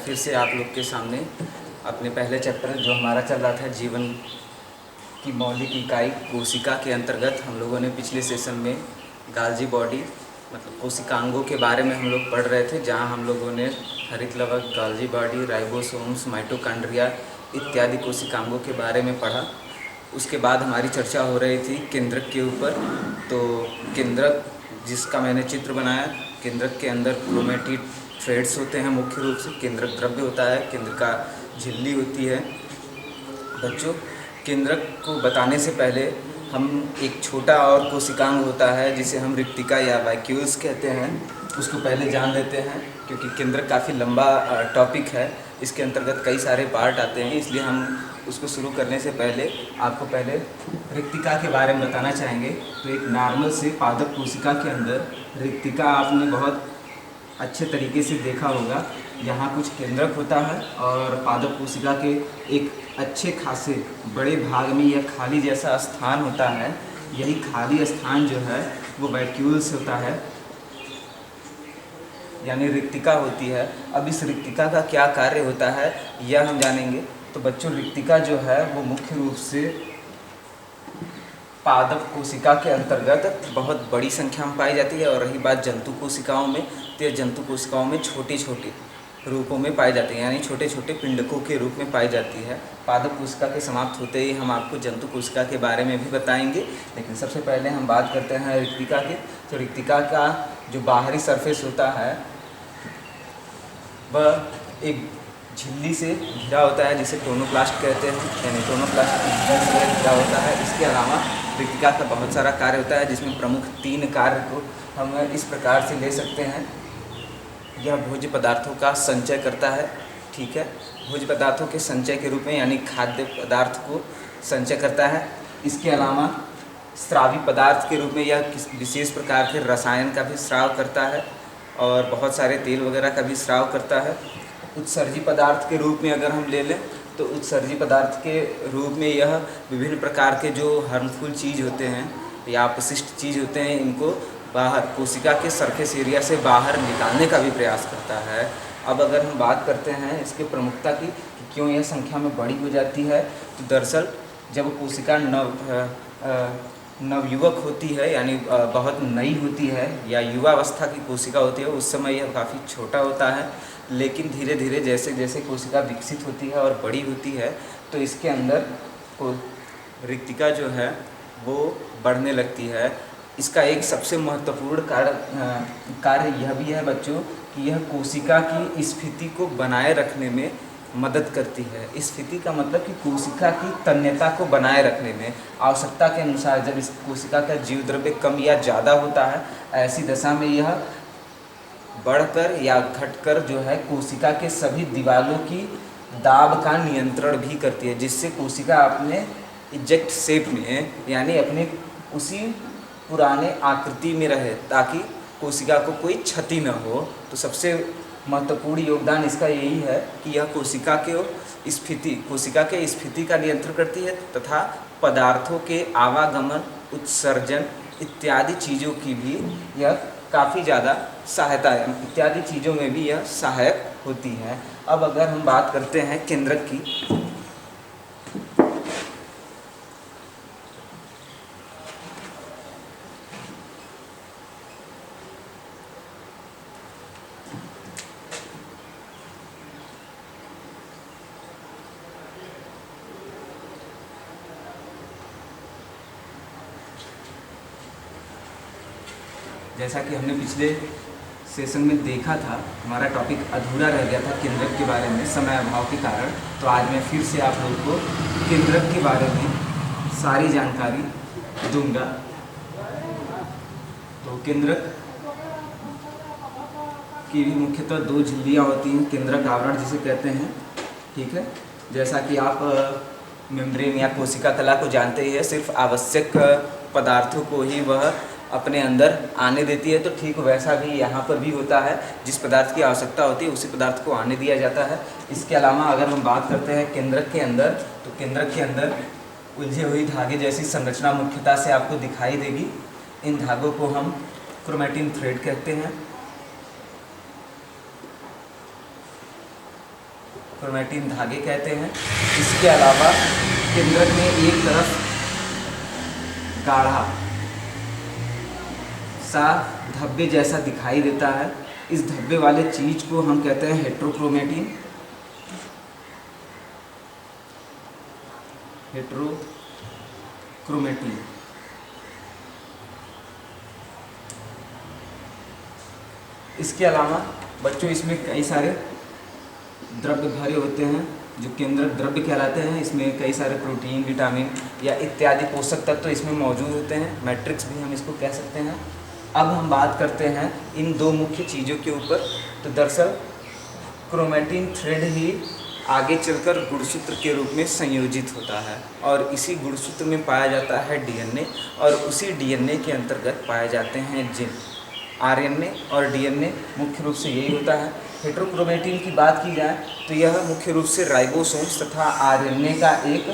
फिर से आप लोग के सामने अपने पहले चैप्टर जो हमारा चल रहा था जीवन की मौलिक इकाई कोशिका के अंतर्गत हम लोगों ने पिछले सेशन में गाल्जी बॉडी मतलब कोशिकांगों के बारे में हम लोग पढ़ रहे थे, जहां हम लोगों ने हरित लवक, गाल्जी बॉडी, राइबोसोम्स, माइटोकॉन्ड्रिया इत्यादि कोशिकांगों के बारे में पढ़ा। उसके बाद हमारी चर्चा हो रही थी केंद्रक के ऊपर। तो केंद्रक जिसका मैंने चित्र बनाया, केंद्रक के अंदर क्रोमेटिड थ्रेड्स होते हैं मुख्य रूप से। केंद्रक द्रव्य होता है, केंद्रिका झिल्ली होती है। बच्चों, केंद्रक को बताने से पहले हम एक छोटा और कोशिकांग होता है जिसे हम रिक्तिका या वैक्यूल्स कहते हैं, उसको पहले जान लेते हैं, क्योंकि केंद्रक काफ़ी लंबा टॉपिक है। इसके अंतर्गत कई सारे पार्ट आते हैं, इसलिए हम उसको शुरू करने से पहले आपको पहले रिक्तिका के बारे में बताना चाहेंगे। तो एक नॉर्मल से पादप कोशिका के अंदर रिक्तिका आपने बहुत अच्छे तरीके से देखा होगा। यहाँ कुछ केंद्रक होता है और पादप कोशिका के एक अच्छे खासे बड़े भाग में यह खाली जैसा स्थान होता है। यही खाली स्थान जो है वो वैक्यूल्स होता है, यानी रिक्तिका होती है। अब इस रिक्तिका का क्या कार्य होता है यह हम जानेंगे। तो बच्चों, रिक्तिका जो है वो मुख्य रूप से पादप कोशिका के अंतर्गत बहुत बड़ी संख्या में पाई जाती है। और रही बात जंतु कोशिकाओं में, तो यह जंतु कोशिकाओं में छोटे छोटे रूपों में पाई जाती है, यानी छोटे छोटे पिंडकों के रूप में पाई जाती है। पादप कोशिका के समाप्त होते ही हम आपको जंतु कोशिका के बारे में भी बताएंगे, लेकिन सबसे पहले हम बात करते हैं रिक्तिका की। तो रिक्तिका का जो बाहरी सरफेस होता है वह एक झिल्ली से घिरा होता है, जिसे टोनोप्लास्ट कहते हैं, यानी टोनोप्लास्ट की झिल्ली से घिरा होता है। इसके अलावा रिक्तिका का बहुत सारा कार्य होता है, जिसमें प्रमुख 3 कार्य को हम इस प्रकार से ले सकते हैं। यह भोज्य पदार्थों का संचय करता है, ठीक है, भोज्य पदार्थों के संचय के रूप में, यानी खाद्य पदार्थ को संचय करता है। इसके अलावा स्रावी पदार्थ के रूप में यह विशेष प्रकार के रसायन का भी स्राव करता है और बहुत सारे तेल वगैरह का भी स्राव करता है। उत्सर्जी पदार्थ के रूप में अगर हम ले लें तो उत्सर्जी पदार्थ के रूप में यह विभिन्न प्रकार के जो हार्मफुल चीज़ होते हैं या अपशिष्ट चीज़ होते हैं, इनको बाहर कोशिका के सरफेस एरिया से बाहर निकालने का भी प्रयास करता है। अब अगर हम बात करते हैं इसके प्रमुखता की कि क्यों यह संख्या में बड़ी हो जाती है, तो दरअसल जब कोशिका नवयुवक होती है, यानी बहुत नई होती है, या युवावस्था की कोशिका होती है, उस समय यह काफ़ी छोटा होता है। लेकिन धीरे धीरे जैसे जैसे कोशिका विकसित होती है और बड़ी होती है, तो इसके अंदर रिक्तिका जो है वो बढ़ने लगती है। इसका एक सबसे महत्वपूर्ण कार्य यह भी है बच्चों कि यह कोशिका की स्फीति को बनाए रखने में मदद करती है। स्फीति का मतलब कि कोशिका की तन्यता को बनाए रखने में आवश्यकता के अनुसार जब इस कोशिका का जीव द्रव्य कम या ज़्यादा होता है, ऐसी दशा में यह बढ़कर या घटकर जो है कोशिका के सभी दीवारों की दाब का नियंत्रण भी करती है, जिससे कोशिका अपने इजेक्ट शेप में, यानी अपने उसी पुराने आकृति में रहे, ताकि कोशिका को कोई क्षति न हो। तो सबसे महत्वपूर्ण योगदान इसका यही है कि यह कोशिका के स्फीति का नियंत्रण करती है तथा पदार्थों के आवागमन, उत्सर्जन इत्यादि चीज़ों की भी यह काफ़ी ज़्यादा सहायता इत्यादि चीज़ों में भी यह सहायक होती है। अब अगर हम बात करते हैं केंद्रक की, जैसा कि हमने पिछले सेशन में देखा था, हमारा टॉपिक अधूरा रह गया था केंद्रक के बारे में समय अभाव के कारण। तो आज मैं फिर से आप लोगों को केंद्रक के बारे में सारी जानकारी दूंगा। तो केंद्रक की भी मुख्यतः 2 झिल्लियाँ होती हैं, केंद्रक आवरण जिसे कहते हैं, ठीक है। जैसा कि आप मेम्ब्रेन या कोशिका कला को जानते ही है, सिर्फ आवश्यक पदार्थों को ही वह अपने अंदर आने देती है, तो ठीक वैसा भी यहाँ पर भी होता है। जिस पदार्थ की आवश्यकता होती है उसी पदार्थ को आने दिया जाता है। इसके अलावा अगर हम बात करते हैं केंद्रक के अंदर, तो केंद्रक के अंदर उलझे हुई धागे जैसी संरचना मुख्यतः से आपको दिखाई देगी। इन धागों को हम क्रोमेटिन थ्रेड कहते हैं। क्रोमैटिन धागे कहते हैं। इसके अलावा केंद्रक में एक तरफ गाढ़ा सा धब्बे जैसा दिखाई देता है। इस धब्बे वाले चीज़ को हम कहते हैं हेट्रोक्रोमैटिन। हेट्रोक्रोमैटिन। इसके अलावा बच्चों इसमें कई सारे द्रव्य भरे होते हैं जो केंद्रक द्रव्य कहलाते हैं। इसमें कई सारे प्रोटीन, विटामिन या इत्यादि पोषक तत्व तो इसमें मौजूद होते हैं। मैट्रिक्स भी हम इसको कह सकते हैं। अब हम बात करते हैं इन दो मुख्य चीज़ों के ऊपर। तो दरअसल क्रोमैटिन थ्रेड ही आगे चलकर गुणसूत्र के रूप में संयोजित होता है और इसी गुणसूत्र में पाया जाता है डीएनए और उसी डीएनए के अंतर्गत पाए जाते हैं जिन। आरएनए और डीएनए मुख्य रूप से यही होता है। हेट्रोक्रोमैटिन की बात की जाए तो यह मुख्य रूप से राइबोसोम्स तथा आरएनए का एक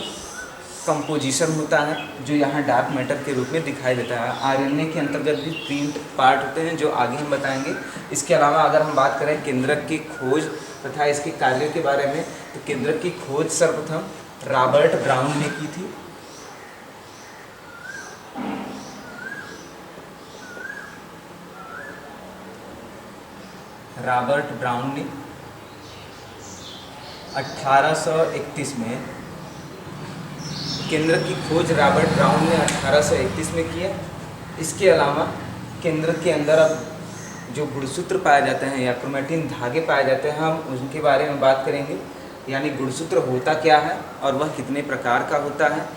कंपोजिशन होता है जो यहाँ डार्क मैटर के रूप में दिखाई देता है। आरएनए के अंतर्गत भी 3 पार्ट होते हैं जो आगे हम बताएंगे। इसके अलावा अगर हम बात करें केंद्रक की खोज तथा इसके कार्यों के बारे में, तो केंद्रक की खोज सर्वप्रथम रॉबर्ट ब्राउन ने की थी। रॉबर्ट ब्राउन ने 1831 में केंद्रक की खोज रॉबर्ट ब्राउन ने 1831 में किया। इसके अलावा केंद्रक के अंदर अब जो गुणसूत्र पाए जाते हैं या क्रोमैटिन धागे पाए जाते हैं, हम उनके बारे में बात करेंगे। यानी गुणसूत्र होता क्या है और वह कितने प्रकार का होता है,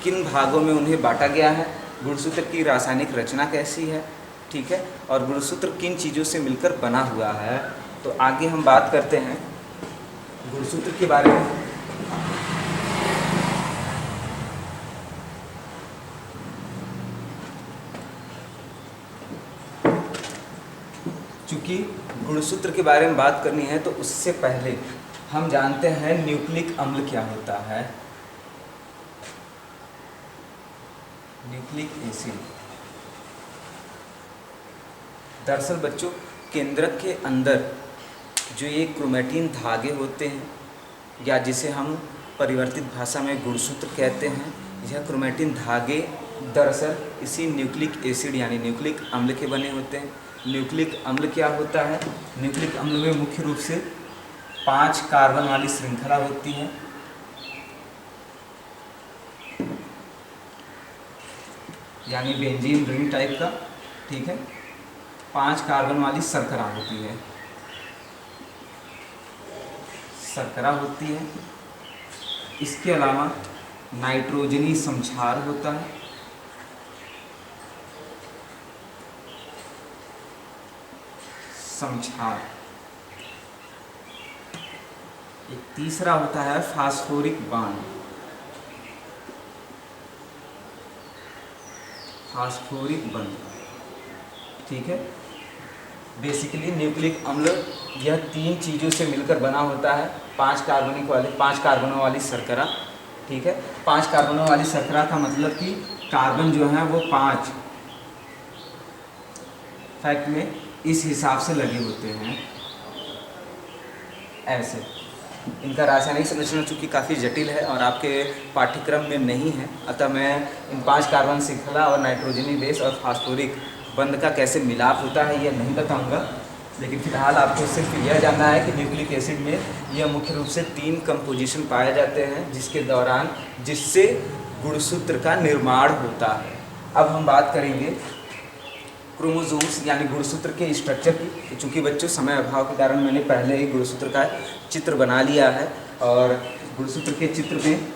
किन भागों में उन्हें बांटा गया है, गुणसूत्र की रासायनिक रचना कैसी है, ठीक है, और गुणसूत्र किन चीज़ों से मिलकर बना हुआ है। तो आगे हम बात करते हैं गुणसूत्र के बारे में। चूँकि गुणसूत्र के बारे में बात करनी है तो उससे पहले हम जानते हैं न्यूक्लिक अम्ल क्या होता है। न्यूक्लिक एसिड दरअसल बच्चों केंद्रक के अंदर जो ये क्रोमैटिन धागे होते हैं या जिसे हम परिवर्तित भाषा में गुणसूत्र कहते हैं, यह क्रोमैटिन धागे दरअसल इसी न्यूक्लिक एसिड यानी न्यूक्लिक अम्ल के बने होते हैं। न्यूक्लिक अम्ल क्या होता है? न्यूक्लिक अम्ल में मुख्य रूप से 5 कार्बन वाली श्रृंखला होती है। यानी बेंजीन रिंग टाइप का, ठीक है। 5 कार्बन वाली शर्करा होती है, शर्करा होती है। इसके अलावा नाइट्रोजनी समक्षार होता है, समक्षार। एक तीसरा होता है फास्फोरिक बांड, फास्फोरिक बंध, ठीक है। बेसिकली न्यूक्लिक अम्ल यह 3 चीज़ों से मिलकर बना होता है। 5 कार्बनों वाली शर्करा, ठीक है। 5 कार्बनों वाली शर्करा का मतलब कि कार्बन जो है वो 5 फैक्ट में इस हिसाब से लगे होते हैं, ऐसे। इनका रासायनिक संरचना चूँकि काफ़ी जटिल है और आपके पाठ्यक्रम में नहीं है, अतः मैं इन 5 कार्बन श्रृंखला और नाइट्रोजनी बेस और फास्फोरिक बंध का कैसे मिलाप होता है यह नहीं बताऊंगा। लेकिन फिलहाल आपको सिर्फ यह जानना है कि न्यूक्लिक एसिड में यह मुख्य रूप से 3 कंपोजिशन पाए जाते हैं जिससे गुणसूत्र का निर्माण होता है। अब हम बात करेंगे क्रोमोसोम्स यानी गुणसूत्र के स्ट्रक्चर की। चूँकि बच्चों समय अभाव के कारण मैंने पहले ही गुणसूत्र का चित्र बना लिया है और गुणसूत्र के चित्र में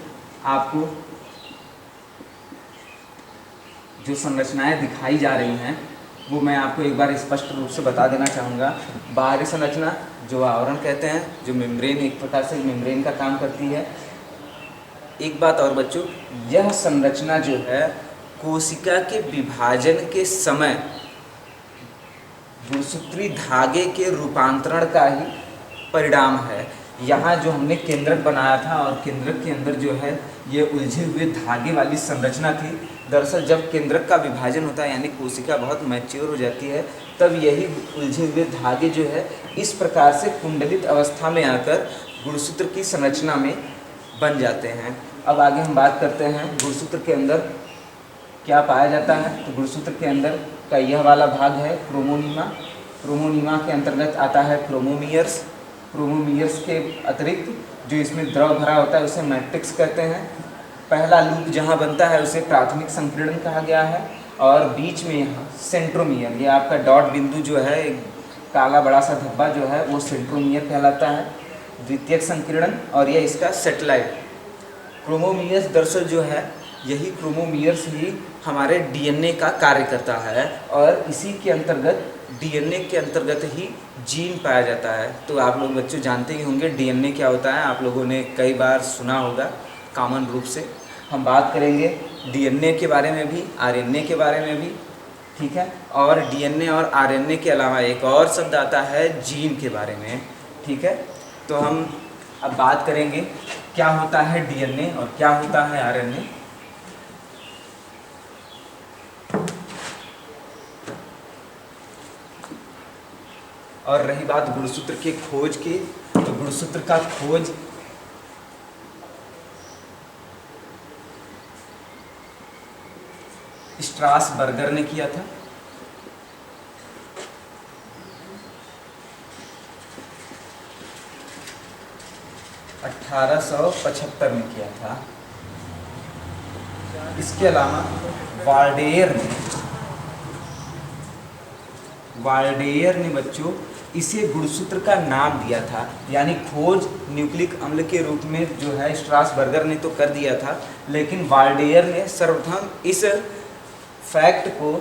आपको जो संरचनाएं दिखाई जा रही हैं वो मैं आपको एक बार स्पष्ट रूप से बता देना चाहूँगा। बाहरी संरचना जो आवरण कहते हैं, जो मेम्ब्रेन, एक प्रकार से मेम्ब्रेन का काम करती है। एक बात और बच्चों, यह संरचना जो है कोशिका के विभाजन के समय गुणसूत्री धागे के रूपांतरण का ही परिणाम है। यहाँ जो हमने केंद्रक बनाया था और केंद्रक के अंदर जो है ये उलझे हुए धागे वाली संरचना थी। दरअसल जब केंद्रक का विभाजन होता है यानी कोशिका बहुत मैच्योर हो जाती है, तब यही उलझे हुए धागे जो है इस प्रकार से कुंडलित अवस्था में आकर गुणसूत्र की संरचना में बन जाते हैं। अब आगे हम बात करते हैं गुणसूत्र के अंदर क्या पाया जाता है। तो गुणसूत्र के अंदर का यह वाला भाग है क्रोमोनीमा। क्रोमोनीमा के अंतर्गत आता है क्रोमोमियर्स। क्रोमोमियर्स के अतिरिक्त जो इसमें द्रव भरा होता है उसे मैट्रिक्स कहते हैं। पहला लूप जहाँ बनता है उसे प्राथमिक संकीर्ण कहा गया है, और बीच में सेंट्रोमियर, ये आपका डॉट बिंदु जो है, काला बड़ा सा धब्बा जो है वो सेंट्रोमियर कहलाता है, द्वितीयक संकीर्ण, और ये इसका सेटेलाइट। क्रोमोमियर्स दरअसल जो है, यही क्रोमोमियर्स ही हमारे डीएनए का कार्य करता है, और इसी के अंतर्गत डीएनए के अंतर्गत ही जीन पाया जाता है। तो आप लोग बच्चों जानते ही होंगे डीएनए क्या होता है, आप लोगों ने कई बार सुना होगा कॉमन रूप से। हम बात करेंगे डीएनए के बारे में भी, आरएनए के बारे में भी, ठीक है। और डीएनए और आरएनए के अलावा एक और शब्द आता है जीन के बारे में, ठीक है। तो हम अब बात करेंगे क्या होता है डीएनए और क्या होता है आरएनए। और रही बात गुणसूत्र के खोज की, तो गुणसूत्र का खोज स्ट्रासबर्गर ने किया था। (1875) में किया था। इसके अलावा वाल्डेयर ने बच्चों इसे गुणसूत्र का नाम दिया था। यानी खोज न्यूक्लिक अम्ल के रूप में जो है स्ट्रासबर्गर ने तो कर दिया था, लेकिन वाल्डेयर ने सर्वप्रथम इस फैक्ट को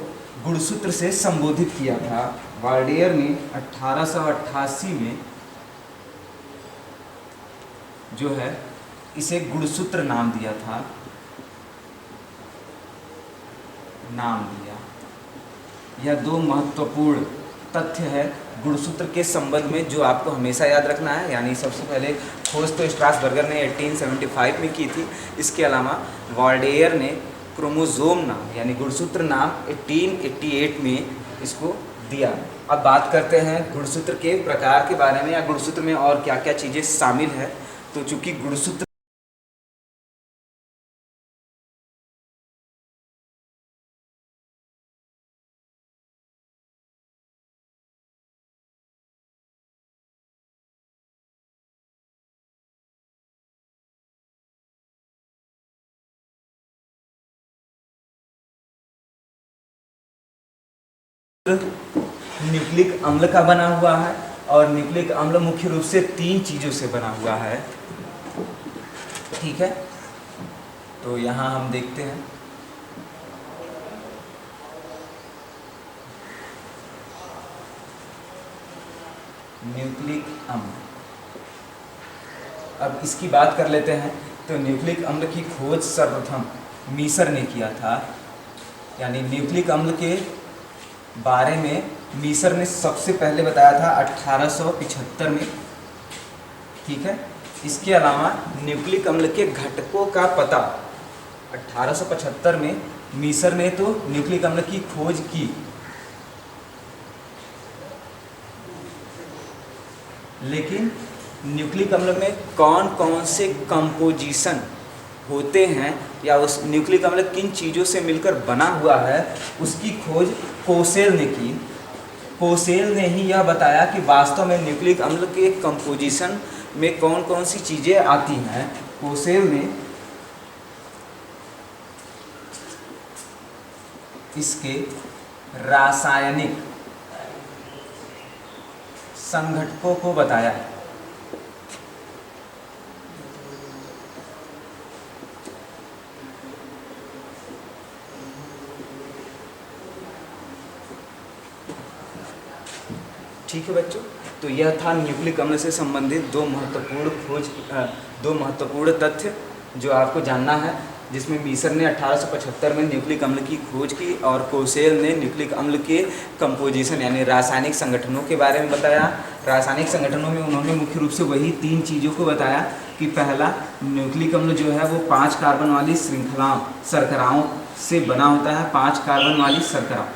गुणसूत्र से संबोधित किया था। वाल्डेयर ने 1888 में जो है इसे गुणसूत्र नाम दिया था, यह दो महत्वपूर्ण तथ्य है गुणसूत्र के संबंध में जो आपको हमेशा याद रखना है। यानी सबसे पहले खोज तो स्ट्रासबर्गर ने 1875 में की थी। इसके अलावा वाल्डेयर ने क्रोमोसोम नाम यानी गुणसूत्र नाम 1888 में इसको दिया। अब बात करते हैं गुणसूत्र के प्रकार के बारे में, या गुणसूत्र में और क्या क्या चीज़ें शामिल है। तो चूँकि गुणसूत्र न्यूक्लिक अम्ल का बना हुआ है, और न्यूक्लिक अम्ल मुख्य रूप से 3 चीज़ों से बना हुआ है, ठीक है। तो यहाँ हम देखते हैं न्यूक्लिक अम्ल। अब इसकी बात कर लेते हैं। तो न्यूक्लिक अम्ल की खोज सर्वप्रथम मीसर ने किया था। यानी न्यूक्लिक अम्ल के बारे में मीसर ने सबसे पहले बताया था 1875 में, ठीक है। इसके अलावा न्यूक्लिक अम्ल के घटकों का पता 1875 में मीसर ने तो न्यूक्लिक अम्ल की खोज की, लेकिन न्यूक्लिक अम्ल में कौन कौन से कंपोजिशन होते हैं या उस न्यूक्लिक अम्ल किन चीज़ों से मिलकर बना हुआ है उसकी खोज कोसेल ने की। कोसेल ने ही यह बताया कि वास्तव में न्यूक्लिक अम्ल के कंपोजिशन में कौन कौन सी चीज़ें आती हैं। कोसेल ने इसके रासायनिक संघटकों को बताया। ठीक है बच्चों, तो यह था न्यूक्लिक अम्ल से संबंधित दो महत्वपूर्ण तथ्य जो आपको जानना है, जिसमें मीसर ने 1875 में न्यूक्लिक अम्ल की खोज की और कोसेल ने न्यूक्लिक अम्ल के कंपोजिशन यानी रासायनिक संगठनों के बारे में बताया। रासायनिक संगठनों में उन्होंने मुख्य रूप से वही 3 चीज़ों को बताया कि पहला, न्यूक्लिक अम्ल जो है वो 5 कार्बन वाली शर्कराओं से बना होता है। 5 कार्बन वाली शर्करा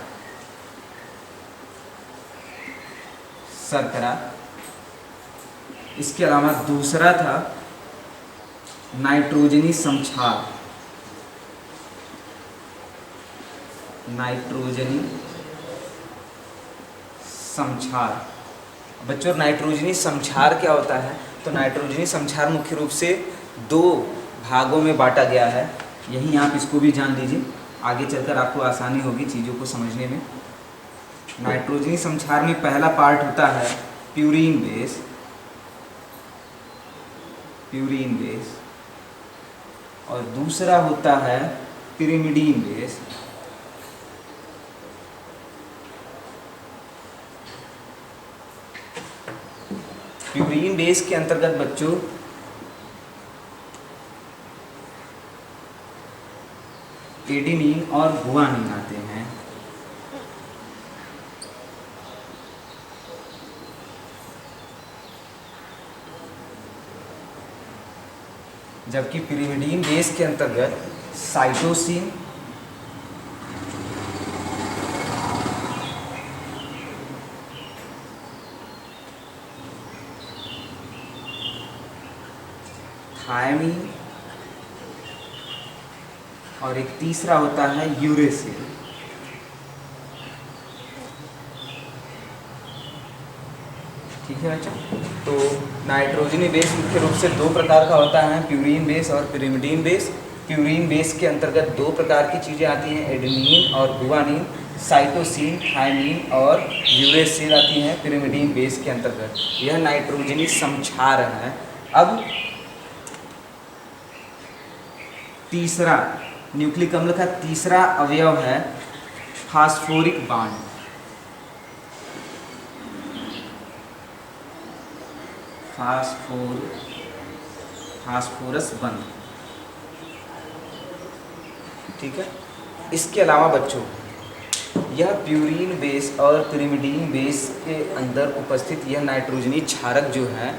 इसके अलावा दूसरा था नाइट्रोजनी समक्षार। नाइट्रोजनी समक्षार। बच्चों नाइट्रोजनी समक्षार क्या होता है? तो नाइट्रोजनी समक्षार मुख्य रूप से 2 भागों में बांटा गया है। यहीं आप इसको भी जान लीजिए, आगे चलकर आपको आसानी होगी चीज़ों को समझने में। नाइट्रोजनी समक्षार में पहला पार्ट होता है प्यूरीन बेस। Purine base. और दूसरा होता है पिरिमिडीन बेस। प्यूरीन बेस के अंतर्गत बच्चों एडेनिन और गुआनिन आते हैं। जबकि पिरिमिडीन बेस के अंतर्गत साइटोसिन, थायमीन और एक तीसरा होता है यूरेसिल। ठीक है बच्चों, तो नाइट्रोजनी बेस मुख्य रूप से 2 प्रकार का होता है, प्यूरीन बेस और पिरिमिडीन बेस। प्यूरीन बेस के अंतर्गत 2 प्रकार की चीज़ें आती हैं, एडेनिन और गुआनिन। साइटोसिन, थायमीन और यूरेसिल आती हैं पिरिमिडीन बेस के अंतर्गत। यह नाइट्रोजनी समक्षार है। अब तीसरा न्यूक्लिक अम्ल का तीसरा अवयव है फास्फोरिक बांड। फास्फोरस बंध। ठीक है। इसके अलावा बच्चों यह प्यूरीन बेस और पिरिमिडीन बेस के अंदर उपस्थित यह नाइट्रोजनी क्षारक जो है,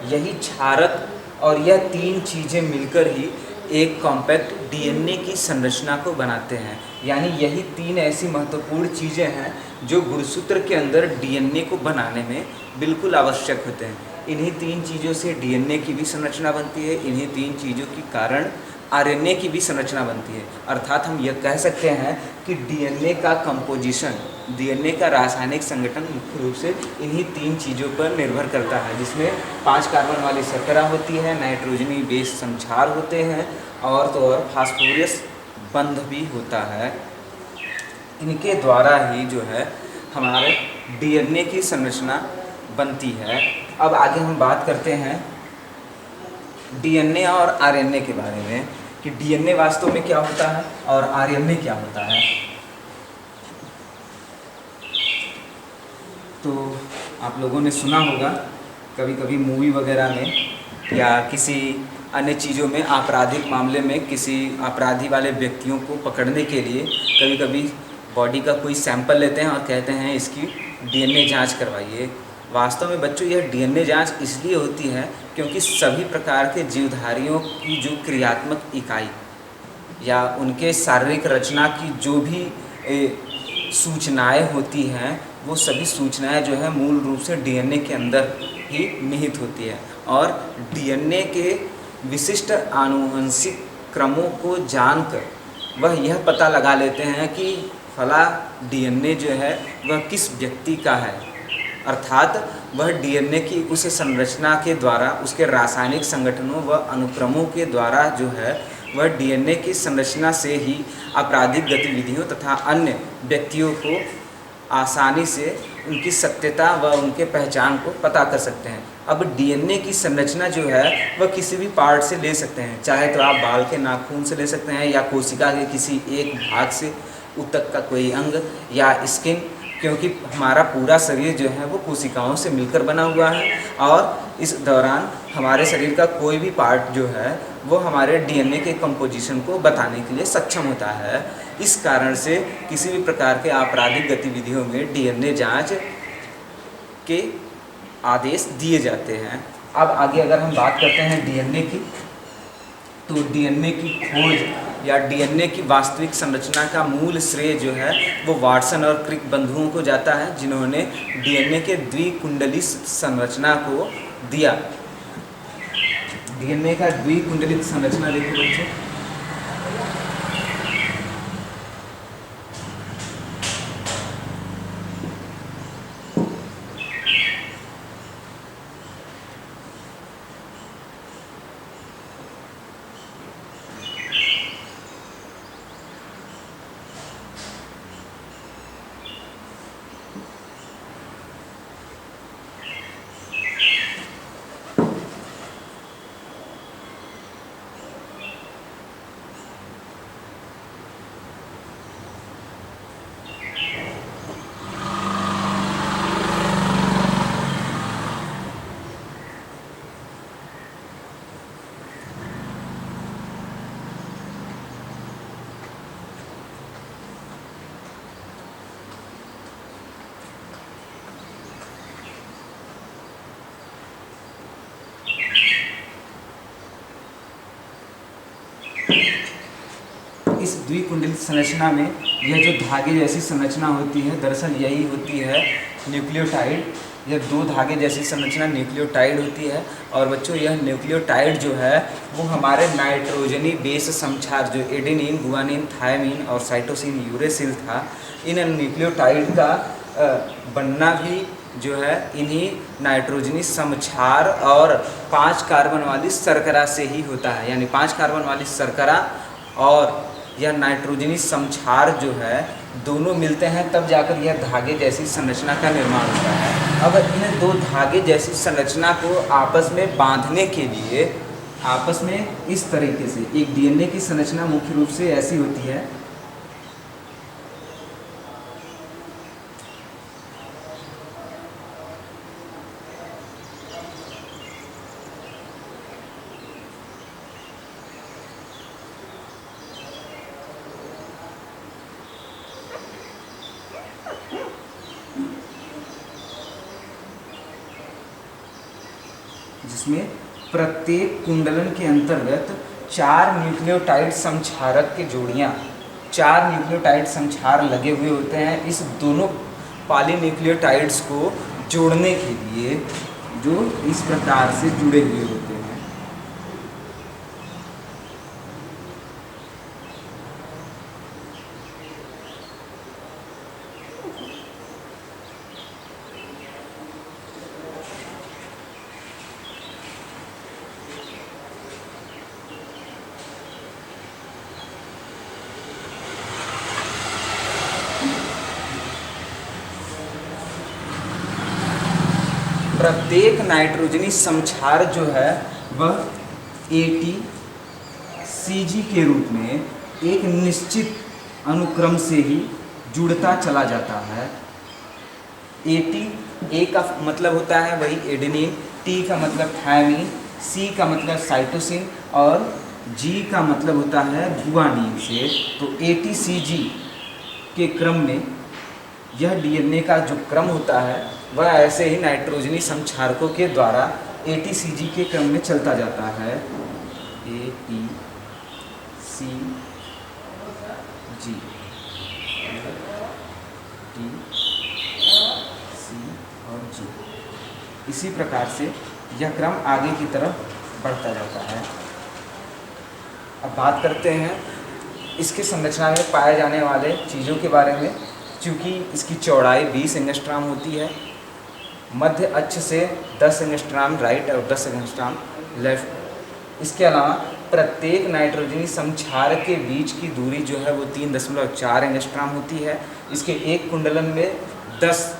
यही क्षारक और यह 3 चीज़ें मिलकर ही एक कॉम्पैक्ट डीएनए की संरचना को बनाते हैं। यानी यही 3 ऐसी महत्वपूर्ण चीज़ें हैं जो गुणसूत्र के अंदर डीएनए को बनाने में बिल्कुल आवश्यक होते हैं। इन्हीं 3 चीज़ों से डीएनए की भी संरचना बनती है, इन्हीं 3 चीज़ों के कारण आरएनए की भी संरचना बनती है। अर्थात हम यह कह सकते हैं कि डीएनए का कंपोजिशन, डीएनए का रासायनिक संगठन मुख्य रूप से इन्हीं 3 चीज़ों पर निर्भर करता है, जिसमें 5 कार्बन वाली शर्करा होती है, नाइट्रोजनी बेस समक्षार होते हैं और तो और फास्फोरस बंध भी होता है। इनके द्वारा ही जो है हमारे डीएनए की संरचना बनती है। अब आगे हम बात करते हैं डीएनए और आरएनए के बारे में कि डीएनए वास्तव में क्या होता है और आरएनए क्या होता है। तो आप लोगों ने सुना होगा कभी कभी मूवी वगैरह में या किसी अन्य चीज़ों में, आपराधिक मामले में किसी अपराधी वाले व्यक्तियों को पकड़ने के लिए कभी कभी बॉडी का कोई सैंपल लेते हैं और कहते हैं इसकी डीएनए जांच करवाइए। वास्तव में बच्चों यह डीएनए जांच इसलिए होती है क्योंकि सभी प्रकार के जीवधारियों की जो क्रियात्मक इकाई या उनके शारीरिक रचना की जो भी सूचनाएं होती हैं, वो सभी सूचनाएं जो है मूल रूप से डीएनए के अंदर ही निहित होती है। और डीएनए के विशिष्ट आनुवंशिक क्रमों को जानकर वह यह पता लगा लेते हैं कि फला डीएनए जो है वह किस व्यक्ति का है। अर्थात वह डीएनए की उस संरचना के द्वारा, उसके रासायनिक संगठनों व अनुक्रमों के द्वारा जो है वह डीएनए की संरचना से ही आपराधिक गतिविधियों तथा अन्य व्यक्तियों को आसानी से उनकी सत्यता व उनके पहचान को पता कर सकते हैं। अब डीएनए की संरचना जो है वह किसी भी पार्ट से ले सकते हैं, चाहे तो आप बाल के नाखून से ले सकते हैं या कोशिका के किसी एक भाग से, ऊतक का कोई अंग या स्किन, क्योंकि हमारा पूरा शरीर जो है वो कोशिकाओं से मिलकर बना हुआ है और इस दौरान हमारे शरीर का कोई भी पार्ट जो है वो हमारे डीएनए के कंपोजिशन को बताने के लिए सक्षम होता है। इस कारण से किसी भी प्रकार के आपराधिक गतिविधियों में डीएनए जांच के आदेश दिए जाते हैं। अब आगे अगर हम बात करते हैं डीएनए की, तो डीएनए की खोज या डीएनए की वास्तविक संरचना का मूल श्रेय जो है वो वाटसन और क्रिक बंधुओं को जाता है, जिन्होंने डीएनए के द्विकुंडली संरचना को दिया डीएनए का द्विकुंडलित संरचना देखो बच्चों। इस द्विकुंडलित संरचना में यह जो धागे जैसी संरचना होती है, दरअसल यही होती है न्यूक्लियोटाइड। यह दो धागे जैसी संरचना न्यूक्लियोटाइड होती है। और बच्चों यह न्यूक्लियोटाइड जो है वो हमारे नाइट्रोजनी बेस समक्षार जो एडेनिन, गुआनिन, थायमिन और साइटोसिन, यूरेसिल था, इन न्यूक्लियोटाइड का बनना भी जो है इन्हीं नाइट्रोजनी समक्षार और 5 कार्बन वाली शर्करा से ही होता है। यानी 5 कार्बन वाली शर्करा और यह नाइट्रोजनी समक्षार जो है दोनों मिलते हैं, तब जाकर यह धागे जैसी संरचना का निर्माण होता है। अब इन दो धागे जैसी संरचना को आपस में बांधने के लिए आपस में इस तरीके से एक डीएनए की संरचना मुख्य रूप से ऐसी होती है। जिसमें प्रत्येक कुंडलन के अंतर्गत 4 न्यूक्लियोटाइड समक्षारक के जोड़ियाँ 4 न्यूक्लियोटाइड समक्षार लगे हुए होते हैं इस दोनों पॉलीन्यूक्लियोटाइड्स को जोड़ने के लिए, जो इस प्रकार से जुड़े हुए होते हैं। प्रत्येक नाइट्रोजनी समक्षार जो है वह ATCG के रूप में एक निश्चित अनुक्रम से ही जुड़ता चला जाता है। A का मतलब होता है वही एडेनिन, T का मतलब थायमिन, C का मतलब साइटोसिन और G का मतलब होता है गुआनिन से। तो ATCG के क्रम में यह डीएनए का जो क्रम होता है वह ऐसे ही नाइट्रोजनी समक्षारकों के द्वारा ATCG के क्रम में चलता जाता है। ATCG T C और G, इसी प्रकार से यह क्रम आगे की तरफ बढ़ता जाता है। अब बात करते हैं इसके संरचना में पाए जाने वाले चीज़ों के बारे में। चूँकि इसकी चौड़ाई 20 एंगस्ट्रॉम होती है, मध्य अक्ष से 10 एंगस्ट्रॉम राइट और 10 एंगस्ट्रॉम लेफ्ट। इसके अलावा प्रत्येक नाइट्रोजनी समक्षार के बीच की दूरी जो है वो 3.4 एंगस्ट्रॉम होती है। इसके एक कुंडलन में 10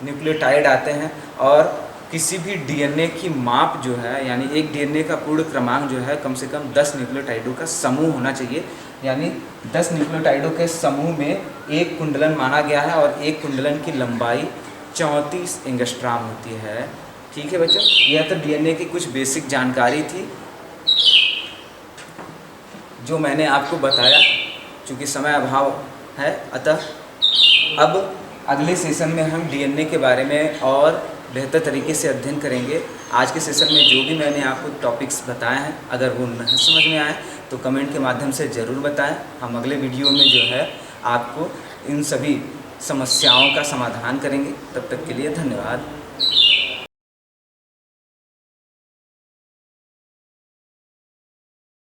न्यूक्लियोटाइड आते हैं और किसी भी डीएनए की माप जो है, यानी एक डीएनए का पूर्ण क्रमांक जो है कम से कम 10 न्यूक्लियोटाइडों का समूह होना चाहिए। यानी 10 न्यूक्लियोटाइडों के समूह में एक कुंडलन माना गया है और एक कुंडलन की लंबाई 34 एंगस्ट्रॉम होती है। ठीक है बच्चों, यह तो डीएनए की कुछ बेसिक जानकारी थी जो मैंने आपको बताया। चूँकि समय अभाव है, अतः अब अगले सेशन में हम डीएनए के बारे में और बेहतर तरीके से अध्ययन करेंगे। आज के सेशन में जो भी मैंने आपको टॉपिक्स बताए हैं, अगर वो नहीं समझ में आए तो कमेंट के माध्यम से ज़रूर बताएं। हम अगले वीडियो में जो है आपको इन सभी समस्याओं का समाधान करेंगे। तब तक के लिए धन्यवाद।